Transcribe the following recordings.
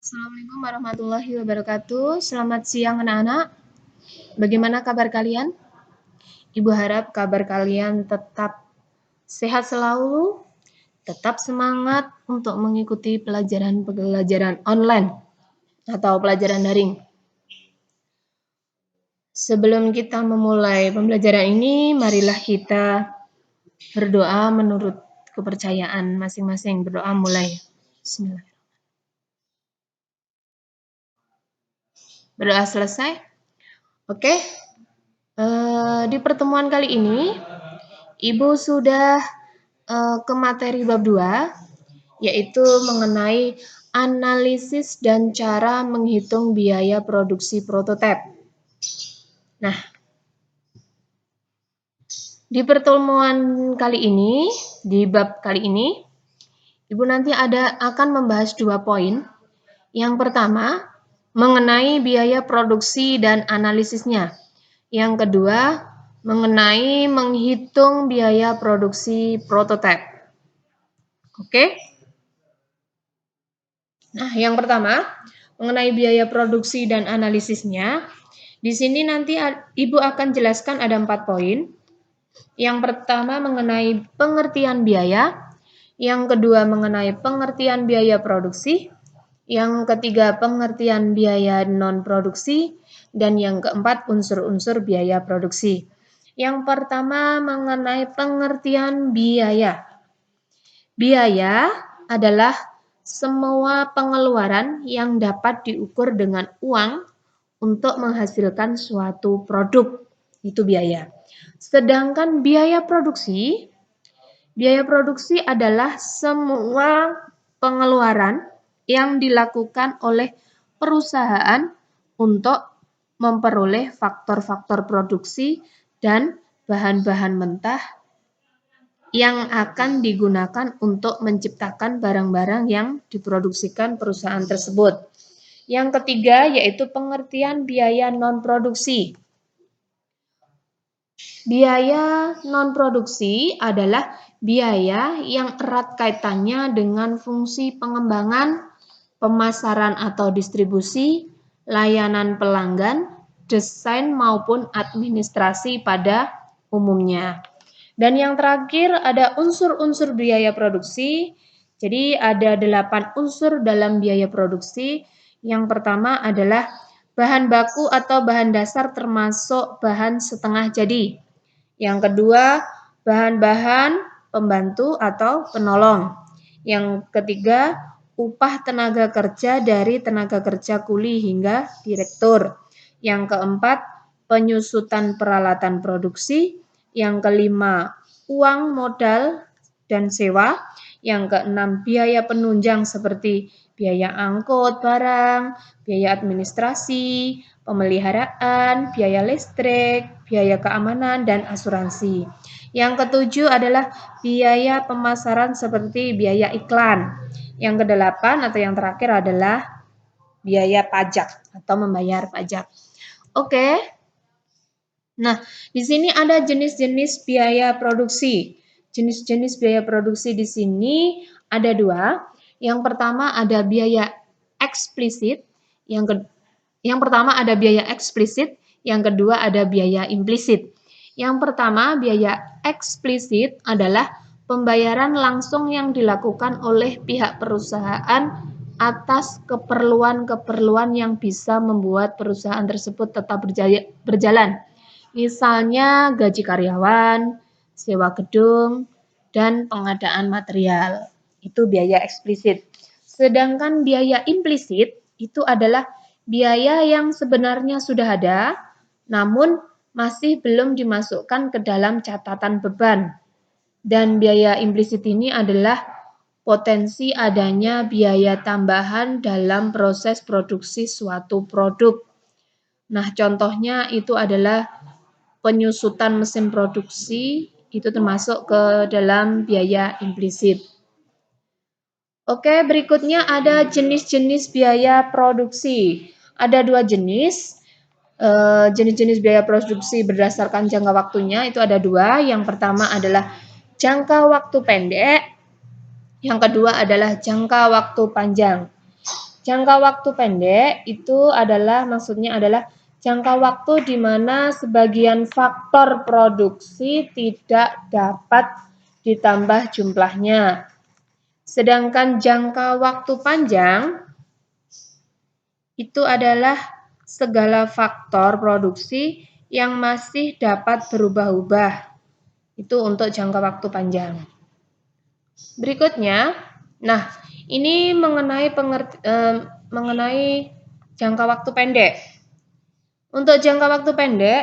Assalamualaikum warahmatullahi wabarakatuh. Selamat siang anak-anak. Bagaimana kabar kalian? Ibu harap kabar kalian tetap sehat selalu, tetap semangat untuk mengikuti pelajaran online atau pelajaran daring. Sebelum kita memulai pembelajaran ini, marilah kita berdoa menurut kepercayaan masing-masing. Berdoa mulai. Bismillah. Berdoa selesai? Oke. Di pertemuan kali ini, Ibu sudah ke materi bab 2, yaitu mengenai analisis dan cara menghitung biaya produksi prototipe. Nah, di pertemuan kali ini, di bab kali ini, Ibu nanti akan membahas 2 poin. Yang pertama, mengenai biaya produksi dan analisisnya. Yang kedua, mengenai menghitung biaya produksi prototipe. Oke? Nah, yang pertama, mengenai biaya produksi dan analisisnya. Di sini nanti Ibu akan jelaskan ada 4 poin. Yang pertama mengenai pengertian biaya, yang kedua mengenai pengertian biaya produksi, yang ketiga pengertian biaya non-produksi, dan yang keempat unsur-unsur biaya produksi. Yang pertama mengenai pengertian biaya. Biaya adalah semua pengeluaran yang dapat diukur dengan uang untuk menghasilkan suatu produk. Itu biaya. Sedangkan biaya produksi adalah semua pengeluaran yang dilakukan oleh perusahaan untuk memperoleh faktor-faktor produksi dan bahan-bahan mentah yang akan digunakan untuk menciptakan barang-barang yang diproduksikan perusahaan tersebut. Yang ketiga yaitu pengertian biaya non-produksi. Biaya non-produksi adalah biaya yang erat kaitannya dengan fungsi pengembangan, pemasaran atau distribusi, layanan pelanggan, desain maupun administrasi pada umumnya. Dan yang terakhir ada unsur-unsur biaya produksi. Jadi ada 8 unsur dalam biaya produksi. Yang pertama adalah bahan baku atau bahan dasar termasuk bahan setengah jadi. Yang kedua, bahan-bahan pembantu atau penolong. Yang ketiga, upah tenaga kerja dari tenaga kerja kuli hingga direktur. Yang keempat, penyusutan peralatan produksi. Yang kelima, uang modal dan sewa. Yang keenam, biaya penunjang seperti biaya angkut barang, biaya administrasi, pemeliharaan, biaya listrik, biaya keamanan, dan asuransi. Yang ketujuh adalah biaya pemasaran seperti biaya iklan. Yang kedelapan atau yang terakhir adalah biaya pajak atau membayar pajak. Oke. Nah, di sini ada jenis-jenis biaya produksi. Jenis-jenis biaya produksi di sini ada 2. Yang pertama ada biaya eksplisit, yang pertama ada biaya eksplisit, yang kedua ada biaya implisit. Yang pertama, biaya eksplisit adalah pembayaran langsung yang dilakukan oleh pihak perusahaan atas keperluan-keperluan yang bisa membuat perusahaan tersebut tetap berjalan. Misalnya gaji karyawan, sewa gedung, dan pengadaan material. Itu biaya eksplisit. Sedangkan biaya implisit itu adalah biaya yang sebenarnya sudah ada, namun masih belum dimasukkan ke dalam catatan beban. Dan biaya implisit ini adalah potensi adanya biaya tambahan dalam proses produksi suatu produk. Nah, contohnya itu adalah penyusutan mesin produksi, itu termasuk ke dalam biaya implisit. Oke, berikutnya ada jenis-jenis biaya produksi. Ada 2 jenis. Jenis-jenis biaya produksi berdasarkan jangka waktunya itu ada 2. Yang pertama adalah jangka waktu pendek. Yang kedua adalah jangka waktu panjang. Jangka waktu pendek itu maksudnya adalah jangka waktu di mana sebagian faktor produksi tidak dapat ditambah jumlahnya. Sedangkan jangka waktu panjang itu adalah segala faktor produksi yang masih dapat berubah-ubah. Itu untuk jangka waktu panjang. Berikutnya, nah ini mengenai jangka waktu pendek. Untuk jangka waktu pendek,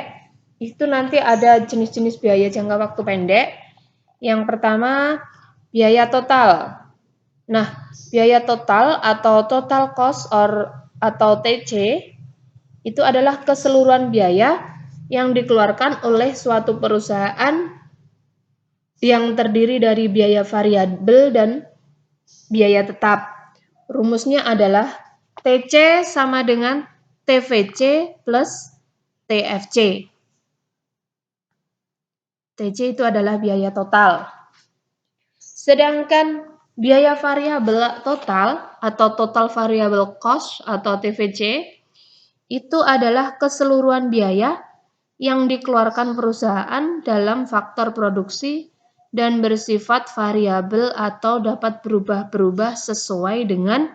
itu nanti ada jenis-jenis biaya jangka waktu pendek. Yang pertama, biaya total. Nah, biaya total atau total cost atau TC itu adalah keseluruhan biaya yang dikeluarkan oleh suatu perusahaan yang terdiri dari biaya variabel dan biaya tetap. Rumusnya adalah TC sama dengan TVC plus TFC. TC itu adalah biaya total. Sedangkan biaya variabel total atau total variable cost atau TVC itu adalah keseluruhan biaya yang dikeluarkan perusahaan dalam faktor produksi dan bersifat variabel atau dapat berubah-berubah sesuai dengan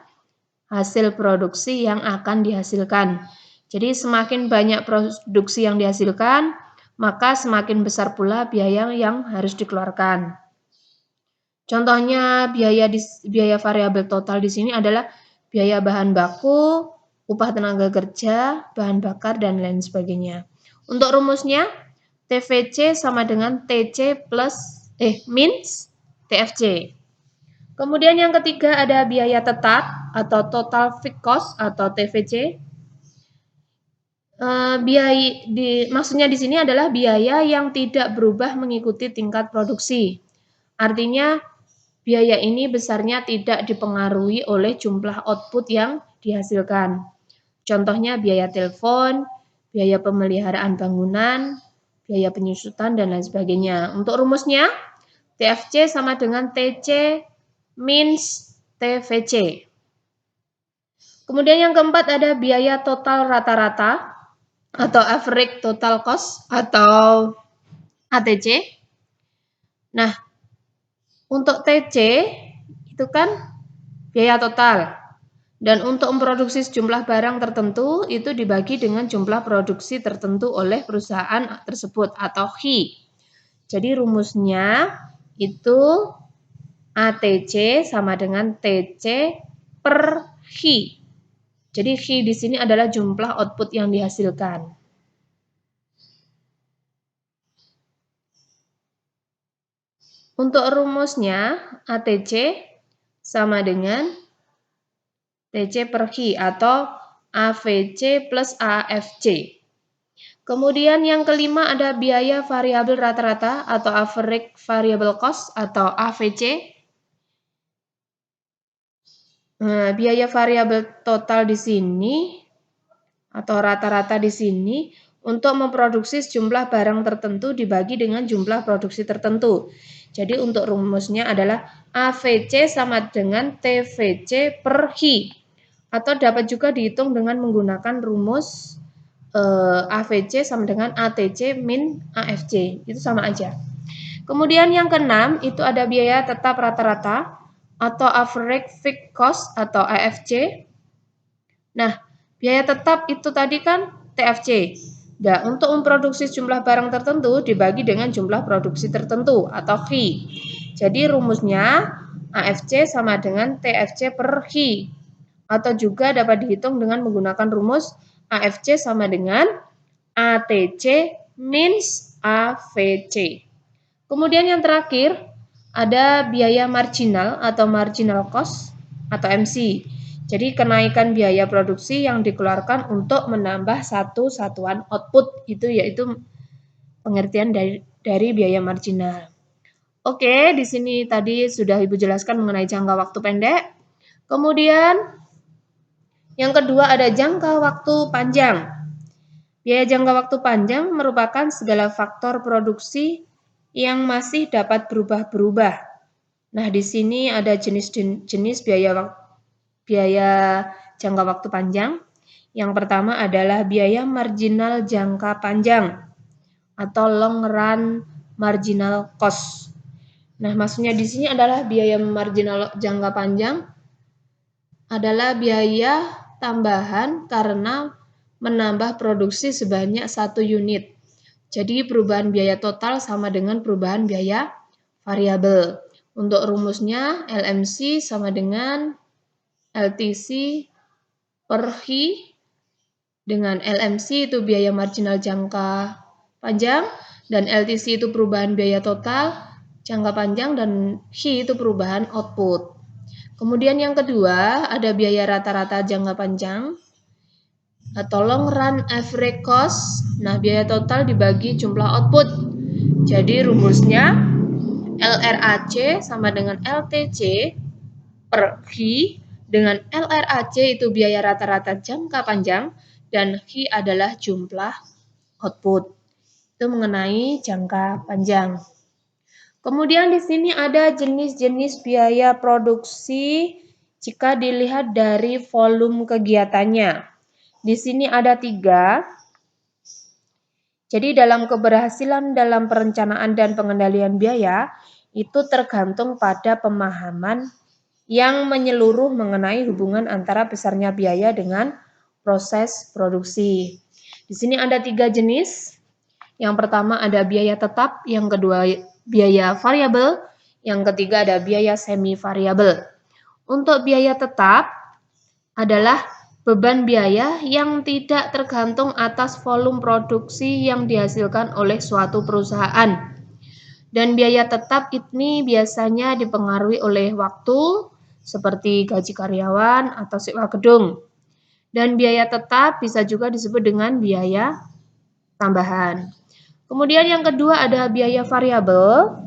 hasil produksi yang akan dihasilkan. Jadi semakin banyak produksi yang dihasilkan, maka semakin besar pula biaya yang harus dikeluarkan. Contohnya biaya variabel total di sini adalah biaya bahan baku, upah tenaga kerja, bahan bakar, dan lain sebagainya. Untuk rumusnya, TVC sama dengan TC minus TFC. Kemudian yang ketiga ada biaya tetap atau total fixed cost atau TVC. Maksudnya di sini adalah biaya yang tidak berubah mengikuti tingkat produksi. Artinya biaya ini besarnya tidak dipengaruhi oleh jumlah output yang dihasilkan. Contohnya biaya telepon, biaya pemeliharaan bangunan, biaya penyusutan, dan lain sebagainya. Untuk rumusnya, TFC sama dengan TC minus TVC. Kemudian yang keempat ada biaya total rata-rata atau average total cost atau ATC. Nah, untuk TC itu kan biaya total. Dan untuk memproduksi sejumlah barang tertentu itu dibagi dengan jumlah produksi tertentu oleh perusahaan tersebut atau HI. Jadi rumusnya itu ATC sama dengan TC per HI. Jadi HI di sini adalah jumlah output yang dihasilkan. Untuk rumusnya ATC sama dengan TC per HI atau AVC plus AFC. Kemudian yang kelima ada biaya variabel rata-rata atau average variable cost atau AVC. Nah, biaya variabel total di sini atau rata-rata di sini untuk memproduksi sejumlah barang tertentu dibagi dengan jumlah produksi tertentu. Jadi untuk rumusnya adalah AVC sama dengan TVC per HI. Atau dapat juga dihitung dengan menggunakan rumus AVC sama dengan ATC min AFC. Itu sama aja. Kemudian yang keenam itu ada biaya tetap rata-rata atau average fixed cost atau AFC. Nah, biaya tetap itu tadi kan TFC. Nah, untuk memproduksi jumlah barang tertentu dibagi dengan jumlah produksi tertentu atau HI. Jadi rumusnya AFC sama dengan TFC per HI. Atau juga dapat dihitung dengan menggunakan rumus AFC sama dengan ATC minus AVC. Kemudian yang terakhir ada biaya marginal atau marginal cost atau MC. Jadi kenaikan biaya produksi yang dikeluarkan untuk menambah satu satuan output itu yaitu pengertian dari biaya marginal. Oke, di sini tadi sudah Ibu jelaskan mengenai jangka waktu pendek. Kemudian yang kedua ada jangka waktu panjang. Biaya jangka waktu panjang merupakan segala faktor produksi yang masih dapat berubah-berubah. Nah, di sini ada jenis-jenis biaya jangka waktu panjang. Yang pertama adalah biaya marginal jangka panjang atau long run marginal cost. Nah, maksudnya di sini adalah biaya marginal jangka panjang adalah biaya tambahan karena menambah produksi sebanyak 1 unit. Jadi perubahan biaya total sama dengan perubahan biaya variabel. Untuk rumusnya LMC sama dengan LTC per HI, dengan LMC itu biaya marginal jangka panjang dan LTC itu perubahan biaya total jangka panjang dan HI itu perubahan output. Kemudian yang kedua ada biaya rata-rata jangka panjang atau long run average cost. Nah, biaya total dibagi jumlah output. Jadi rumusnya LRAC sama dengan LTC per HI, dengan LRAC itu biaya rata-rata jangka panjang dan HI adalah jumlah output. Itu mengenai jangka panjang. Kemudian di sini ada jenis-jenis biaya produksi jika dilihat dari volume kegiatannya. Di sini ada 3. Jadi dalam keberhasilan dalam perencanaan dan pengendalian biaya itu tergantung pada pemahaman yang menyeluruh mengenai hubungan antara besarnya biaya dengan proses produksi. Di sini ada 3 jenis. Yang pertama ada biaya tetap, yang kedua biaya variabel, yang ketiga ada biaya semi variabel. Untuk biaya tetap adalah beban biaya yang tidak tergantung atas volume produksi yang dihasilkan oleh suatu perusahaan. Dan biaya tetap ini biasanya dipengaruhi oleh waktu, seperti gaji karyawan atau sewa gedung. Dan biaya tetap bisa juga disebut dengan biaya tambahan. Kemudian yang kedua ada biaya variabel.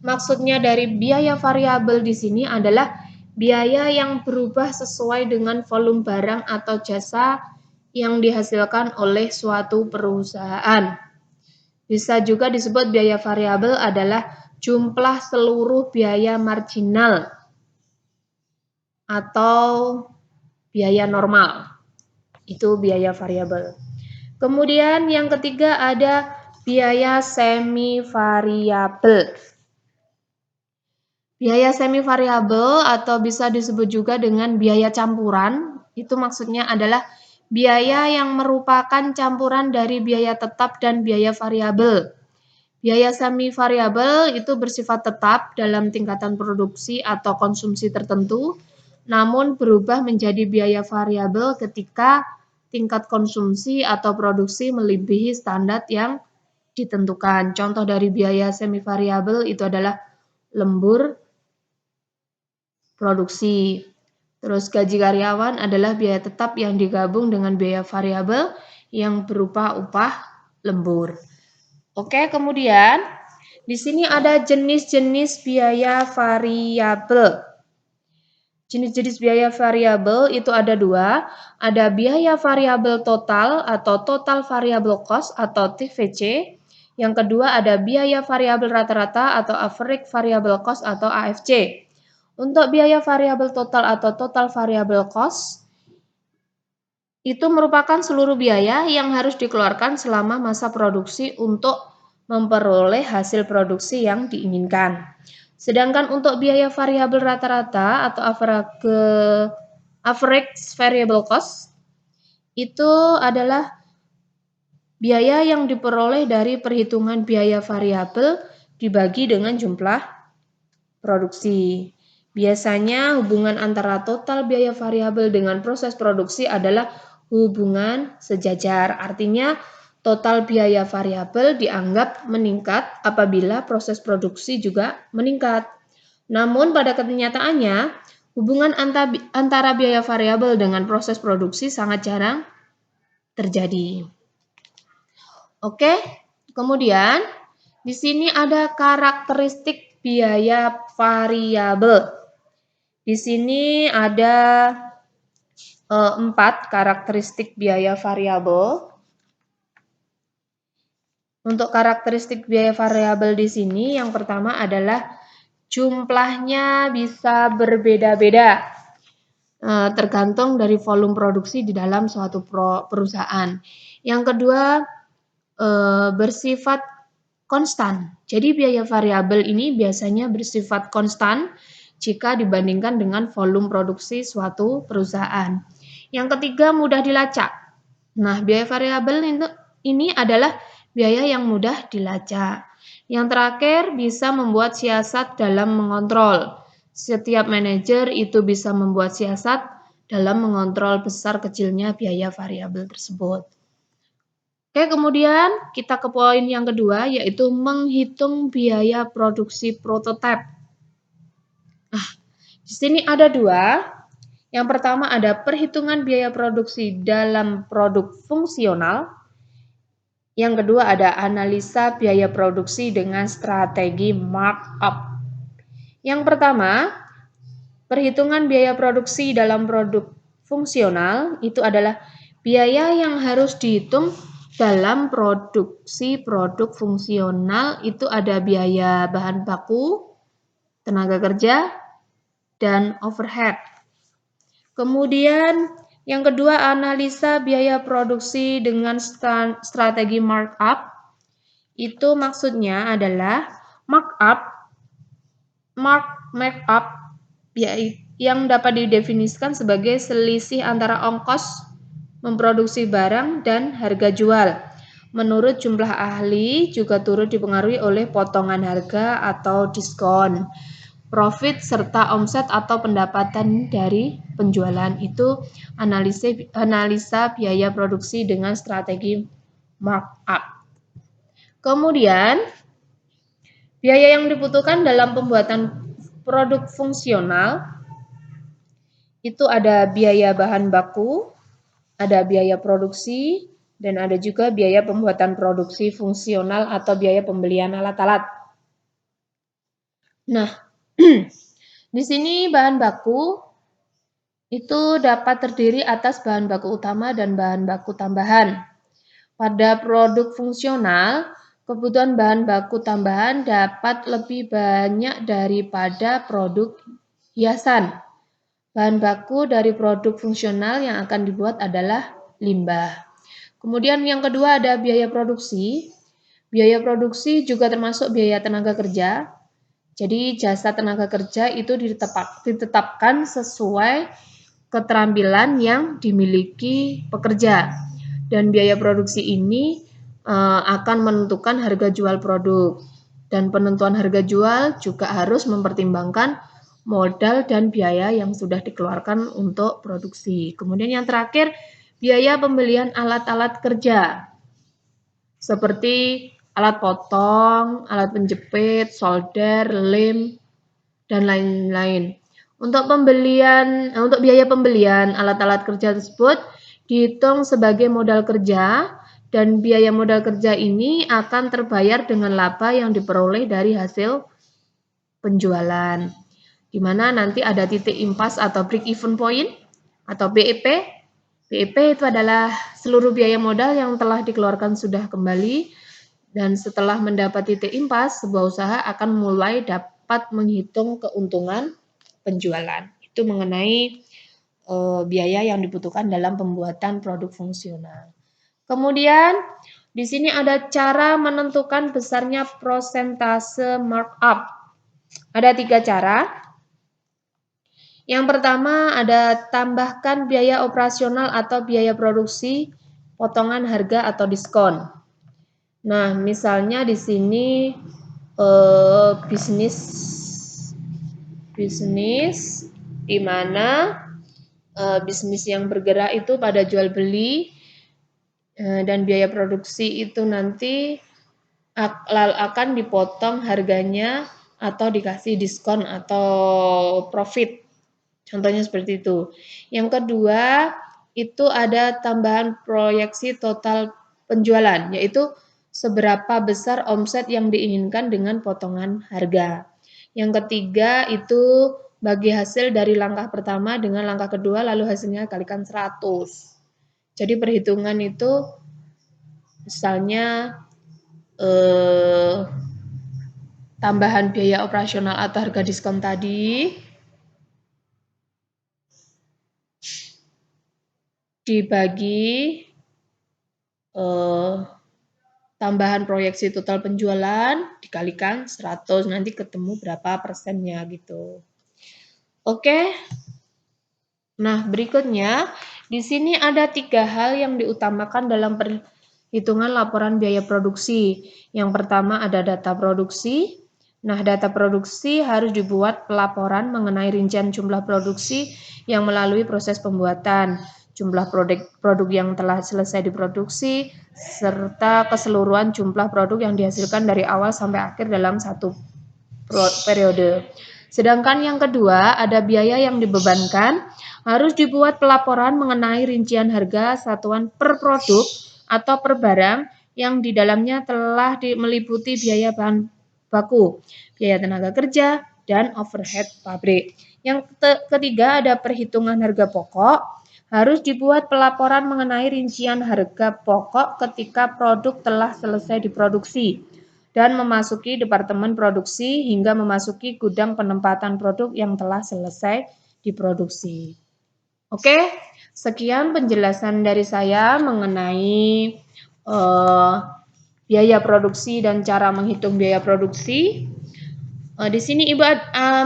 Maksudnya dari biaya variabel di sini adalah biaya yang berubah sesuai dengan volume barang atau jasa yang dihasilkan oleh suatu perusahaan. Bisa juga disebut biaya variabel adalah jumlah seluruh biaya marginal atau biaya normal. Itu biaya variabel. Kemudian yang ketiga ada biaya semi variabel. Biaya semi variabel atau bisa disebut juga dengan biaya campuran, itu maksudnya adalah biaya yang merupakan campuran dari biaya tetap dan biaya variabel. Biaya semi variabel itu bersifat tetap dalam tingkatan produksi atau konsumsi tertentu, namun berubah menjadi biaya variabel ketika tingkat konsumsi atau produksi melebihi standar yang ditentukan. Contoh dari biaya semi variabel itu adalah lembur produksi. Terus gaji karyawan adalah biaya tetap yang digabung dengan biaya variabel yang berupa upah lembur. Oke, kemudian di sini ada jenis-jenis biaya variabel. Jenis-jenis biaya variabel itu ada 2. Ada biaya variabel total atau total variable cost atau TVC. Yang kedua ada biaya variabel rata-rata atau average variable cost atau AFC. Untuk biaya variabel total atau total variable cost itu merupakan seluruh biaya yang harus dikeluarkan selama masa produksi untuk memperoleh hasil produksi yang diinginkan. Sedangkan untuk biaya variabel rata-rata atau average variable cost itu adalah biaya yang diperoleh dari perhitungan biaya variabel dibagi dengan jumlah produksi. Biasanya hubungan antara total biaya variabel dengan proses produksi adalah hubungan sejajar. Artinya total biaya variabel dianggap meningkat apabila proses produksi juga meningkat. Namun pada kenyataannya, hubungan antara biaya variabel dengan proses produksi sangat jarang terjadi. Oke, kemudian di sini ada karakteristik biaya variabel. Di sini ada 4 karakteristik biaya variabel. Untuk karakteristik biaya variabel di sini yang pertama adalah jumlahnya bisa berbeda-beda. tergantung dari volume produksi di dalam suatu perusahaan. Yang kedua, bersifat konstan. Jadi biaya variabel ini biasanya bersifat konstan jika dibandingkan dengan volume produksi suatu perusahaan. Yang ketiga, mudah dilacak. Nah, biaya variabel ini adalah biaya yang mudah dilacak. Yang terakhir, bisa membuat siasat dalam mengontrol. Setiap manajer itu bisa membuat siasat dalam mengontrol besar kecilnya biaya variabel tersebut. Oke, kemudian kita ke poin yang kedua, yaitu menghitung biaya produksi prototipe. Nah, di sini ada dua. Yang pertama ada perhitungan biaya produksi dalam produk fungsional. Yang kedua ada analisa biaya produksi dengan strategi markup. Yang pertama, perhitungan biaya produksi dalam produk fungsional itu adalah biaya yang harus dihitung dalam produksi produk fungsional. Itu ada biaya bahan baku, tenaga kerja, dan overhead. Kemudian yang kedua, analisa biaya produksi dengan strategi markup. Itu maksudnya adalah markup yang dapat didefinisikan sebagai selisih antara ongkos memproduksi barang dan harga jual. Menurut jumlah ahli juga turut dipengaruhi oleh potongan harga atau diskon, profit serta omset atau pendapatan dari penjualan. Itu analisa biaya produksi dengan strategi markup. Kemudian biaya yang dibutuhkan dalam pembuatan produk fungsional itu ada biaya bahan baku, ada biaya produksi, dan ada juga biaya pembuatan produksi fungsional atau biaya pembelian alat-alat. Nah, di sini bahan baku itu dapat terdiri atas bahan baku utama dan bahan baku tambahan. Pada produk fungsional, kebutuhan bahan baku tambahan dapat lebih banyak daripada produk hiasan. Bahan baku dari produk fungsional yang akan dibuat adalah limbah. Kemudian yang kedua ada biaya produksi. Biaya produksi juga termasuk biaya tenaga kerja. Jadi jasa tenaga kerja itu ditetapkan sesuai keterampilan yang dimiliki pekerja. Dan biaya produksi ini akan menentukan harga jual produk. Dan penentuan harga jual juga harus mempertimbangkan modal dan biaya yang sudah dikeluarkan untuk produksi. Kemudian yang terakhir, biaya pembelian alat-alat kerja. Seperti alat potong, alat penjepit, solder, lem, dan lain-lain. Untuk biaya pembelian alat-alat kerja tersebut dihitung sebagai modal kerja, dan biaya modal kerja ini akan terbayar dengan laba yang diperoleh dari hasil penjualan. Di mana nanti ada titik impas atau break even point atau BEP. BEP itu adalah seluruh biaya modal yang telah dikeluarkan sudah kembali, dan setelah mendapat titik impas, sebuah usaha akan mulai dapat menghitung keuntungan penjualan. Itu mengenai biaya yang dibutuhkan dalam pembuatan produk fungsional. Kemudian di sini ada cara menentukan besarnya prosentase markup. Ada 3 cara. Yang pertama ada tambahkan biaya operasional atau biaya produksi, potongan harga atau diskon. Nah, misalnya di sini bisnis di mana bisnis yang bergerak itu pada jual beli dan biaya produksi itu nanti akan dipotong harganya atau dikasih diskon atau profit. Contohnya seperti itu. Yang kedua, itu ada tambahan proyeksi total penjualan, yaitu seberapa besar omset yang diinginkan dengan potongan harga. Yang ketiga, itu bagi hasil dari langkah pertama dengan langkah kedua, lalu hasilnya kalikan 100. Jadi perhitungan itu misalnya tambahan biaya operasional atau harga diskon tadi dibagi tambahan proyeksi total penjualan dikalikan 100, nanti ketemu berapa persennya gitu. Oke. Nah, berikutnya di sini ada 3 hal yang diutamakan dalam perhitungan laporan biaya produksi. Yang pertama ada data produksi. Nah, data produksi harus dibuat pelaporan mengenai rincian jumlah produksi yang melalui proses pembuatan, jumlah produk yang telah selesai diproduksi, serta keseluruhan jumlah produk yang dihasilkan dari awal sampai akhir dalam satu periode. Sedangkan yang kedua, ada biaya yang dibebankan, harus dibuat pelaporan mengenai rincian harga satuan per produk atau per barang yang di dalamnya telah meliputi biaya bahan baku, biaya tenaga kerja, dan overhead pabrik. Yang ketiga, ada perhitungan harga pokok, harus dibuat pelaporan mengenai rincian harga pokok ketika produk telah selesai diproduksi dan memasuki departemen produksi hingga memasuki gudang penempatan produk yang telah selesai diproduksi. Oke, sekian penjelasan dari saya mengenai biaya produksi dan cara menghitung biaya produksi. Di sini Ibu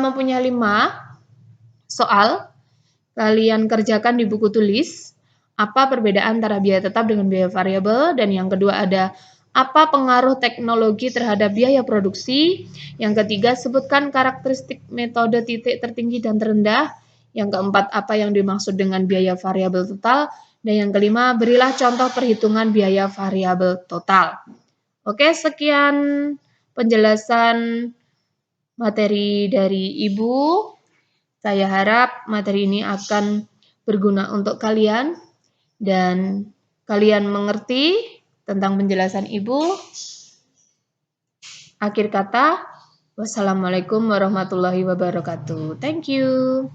mempunyai 5 soal. Kalian kerjakan di buku tulis. Apa perbedaan antara biaya tetap dengan biaya variabel? Dan yang kedua ada apa pengaruh teknologi terhadap biaya produksi? Yang ketiga, sebutkan karakteristik metode titik tertinggi dan terendah. Yang keempat, apa yang dimaksud dengan biaya variabel total? Dan yang kelima, berilah contoh perhitungan biaya variabel total. Oke, sekian penjelasan materi dari Ibu. Saya harap materi ini akan berguna untuk kalian dan kalian mengerti tentang penjelasan Ibu. Akhir kata, wassalamualaikum warahmatullahi wabarakatuh. Thank you.